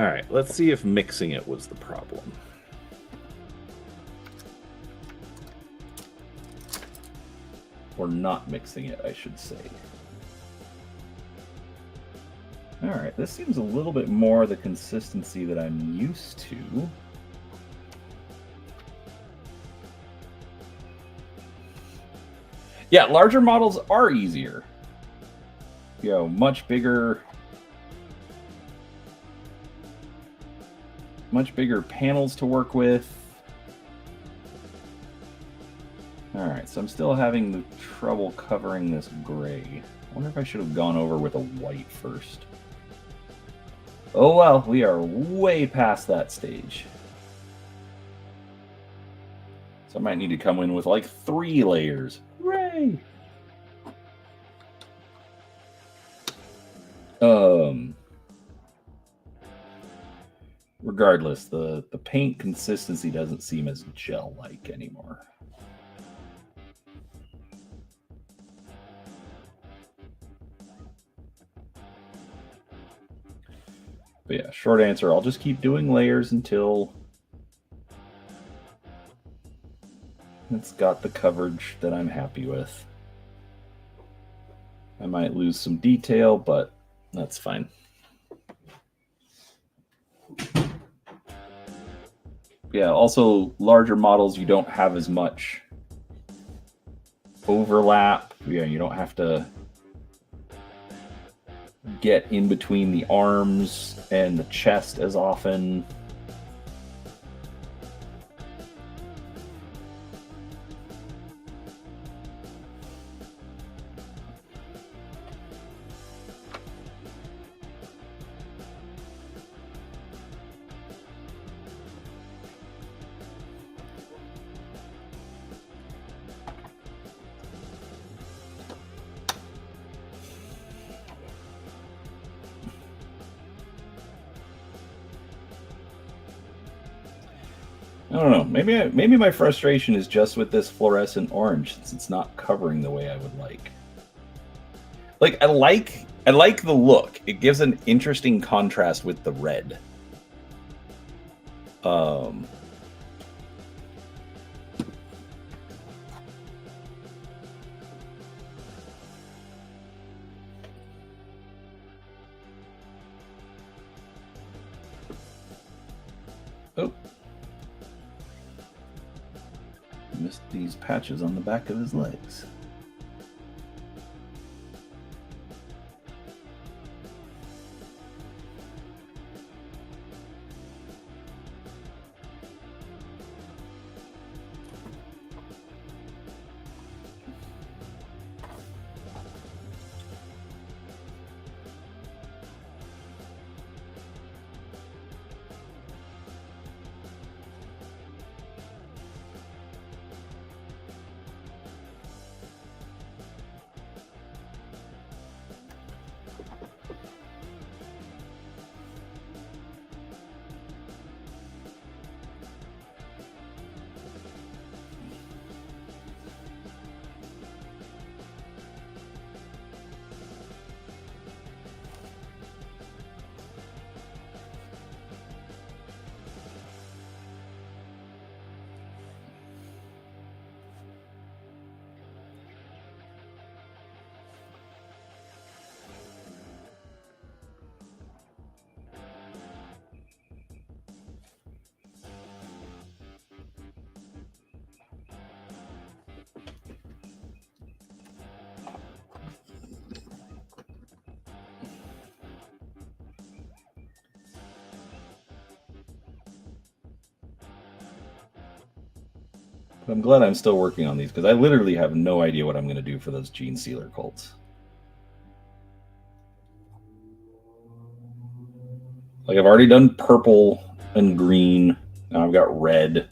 right, let's see if mixing it was the problem. Or not mixing it, I should say. All right, this seems a little bit more the consistency that I'm used to. Yeah, larger models are easier. You know, much bigger panels to work with. All right, so I'm still having the trouble covering this gray. I wonder if I should have gone over with a white first. Oh well, we are way past that stage. So I might need to come in with like 3 layers. Hooray! regardless, the paint consistency doesn't seem as gel-like anymore. But yeah, short answer, I'll just keep doing layers until it's got the coverage that I'm happy with. I might lose some detail, but that's fine. Yeah, also larger models, you don't have as much overlap. Yeah, you don't have to get in between the arms and the chest as often. I don't know. Maybe my frustration is just with this fluorescent orange, since it's not covering the way I would like. Like I like the look. It gives an interesting contrast with the red. Oh. Missed these patches on the back of his legs. But I'm glad I'm still working on these, because I literally have no idea what I'm going to do for those Genestealer cults. Like, I've already done purple and green. Now I've got red.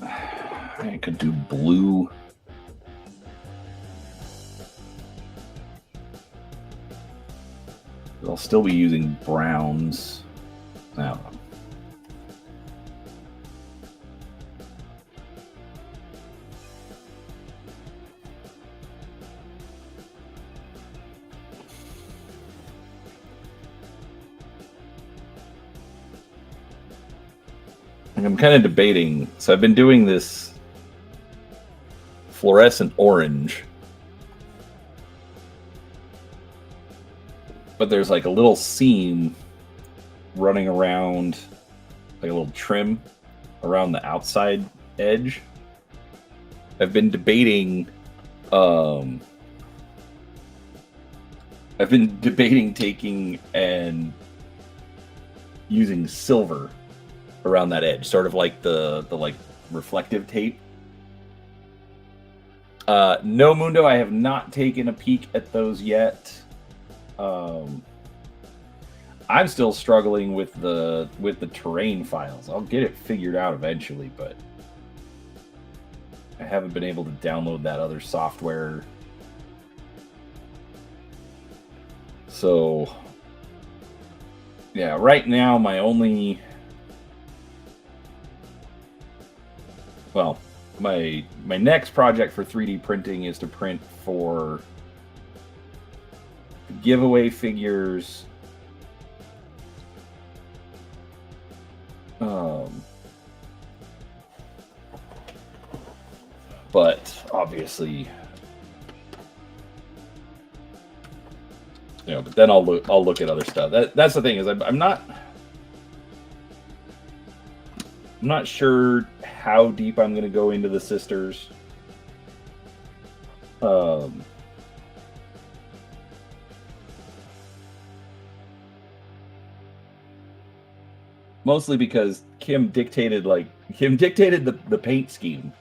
I could do blue. But I'll still be using browns. I don't know. I'm kind of debating. So I've been doing this fluorescent orange, but there's like a little seam running around, like a little trim around the outside edge. I've been debating taking and using silver around that edge, sort of like the like reflective tape. No, Mundo, I have not taken a peek at those yet. I'm still struggling with the terrain files. I'll get it figured out eventually, but I haven't been able to download that other software. So, yeah, right now my only, well, my next project for 3D printing is to print for giveaway figures. But obviously, but then I'll look at other stuff. That's the thing is I'm not sure how deep I'm going to go into the sisters. Mostly because Kim dictated the paint scheme.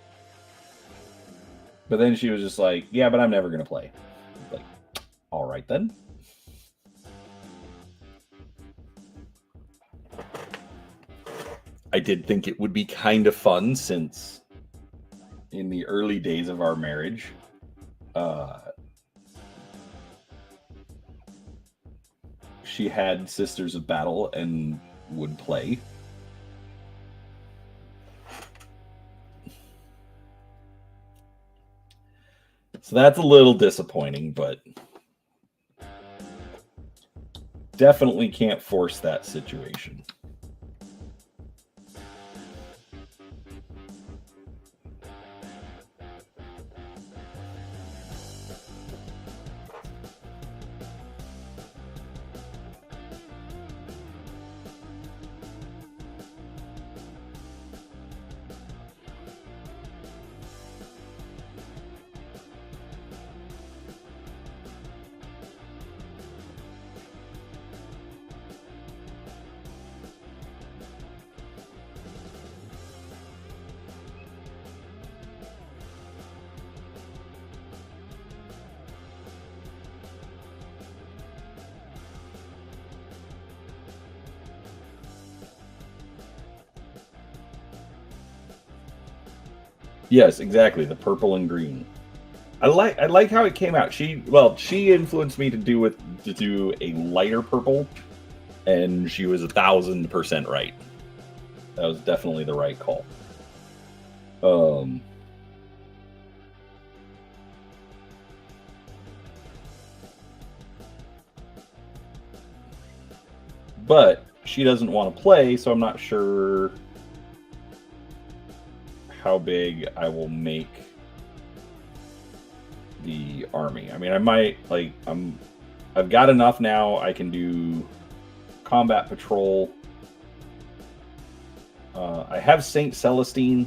But then she was just like, yeah, but I'm never going to play. Like, all right then. I did think it would be kind of fun since in the early days of our marriage, she had Sisters of Battle and would play. So that's a little disappointing, but definitely can't force that situation. Yes, exactly. The purple and green. I like how it came out. She influenced me to do a lighter purple, and she was 1,000% right. That was definitely the right call. But she doesn't want to play, so I'm not sure how big I will make the army. I mean, I might I've got enough now. I can do combat patrol. I have Saint Celestine.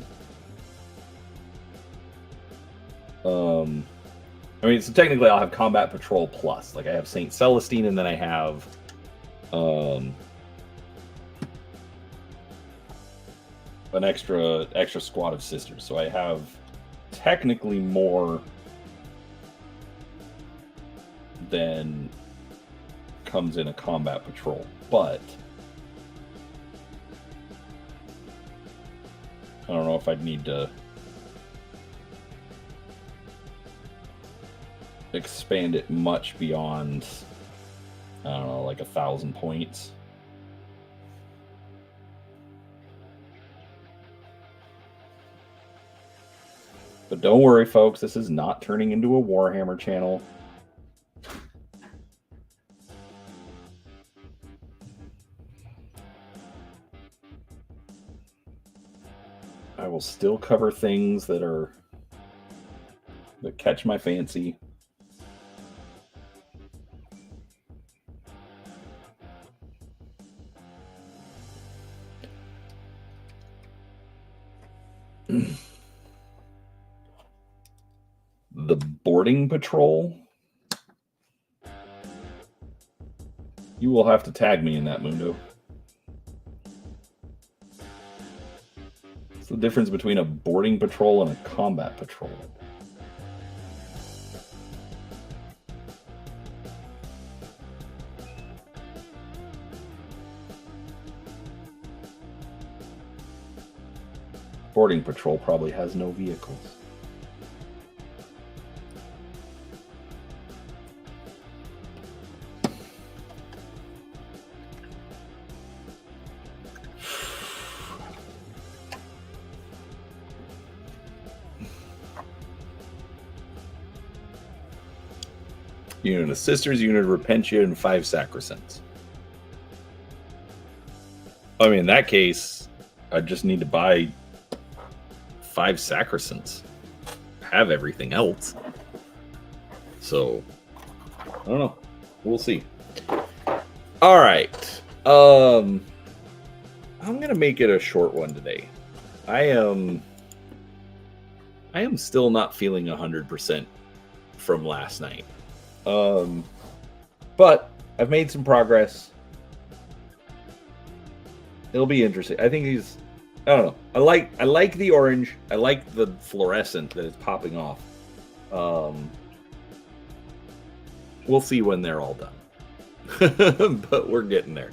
I mean, so technically I'll have combat patrol plus. Like I have Saint Celestine, and then I have an extra squad of sisters. So I have technically more than comes in a combat patrol, but I don't know if I'd need to expand it much beyond, I don't know, like 1,000 points. But don't worry, folks, this is not turning into a Warhammer channel. I will still cover things that catch my fancy. The boarding patrol. You will have to tag me in that, Mundo. What's the difference between a boarding patrol and a combat patrol? Boarding patrol probably has no vehicles. unit of Sisters, unit of Repentia, and 5 Sacrosancts. I mean, in that case, I just need to buy 5 Sacrosancts. Have everything else. So, I don't know. We'll see. All right. I'm gonna make it a short one today. I am still not feeling 100% from last night. But I've made some progress. It'll be interesting. I think I don't know. I like the orange. I like the fluorescent that is popping off. We'll see when they're all done. But we're getting there.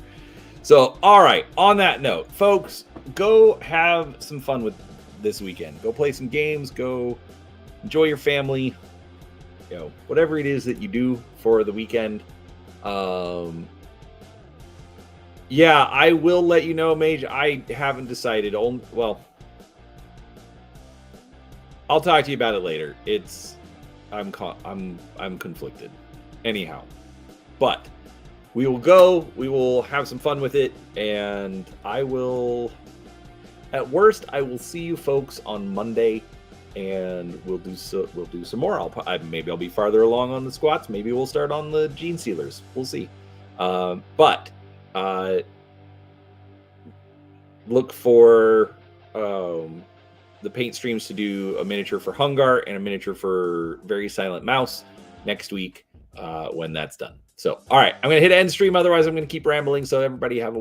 So, all right. On that note, folks, go have some fun with this weekend. Go play some games. Go enjoy your family. You know, whatever it is that you do for the weekend. Yeah, I will let you know, Mage. I haven't decided. Well, I'll talk to you about it later. I'm conflicted. Anyhow, but we will go. We will have some fun with it, and I will. At worst, I will see you folks on Monday, and we'll do some more. Maybe I'll be farther along on the squats. Maybe we'll start on the Genestealers. We'll see. But look for the paint streams to do a miniature for Hungar and a miniature for Very Silent Mouse next week when that's done. So, all right, I'm going to hit end stream. Otherwise, I'm going to keep rambling. So everybody have a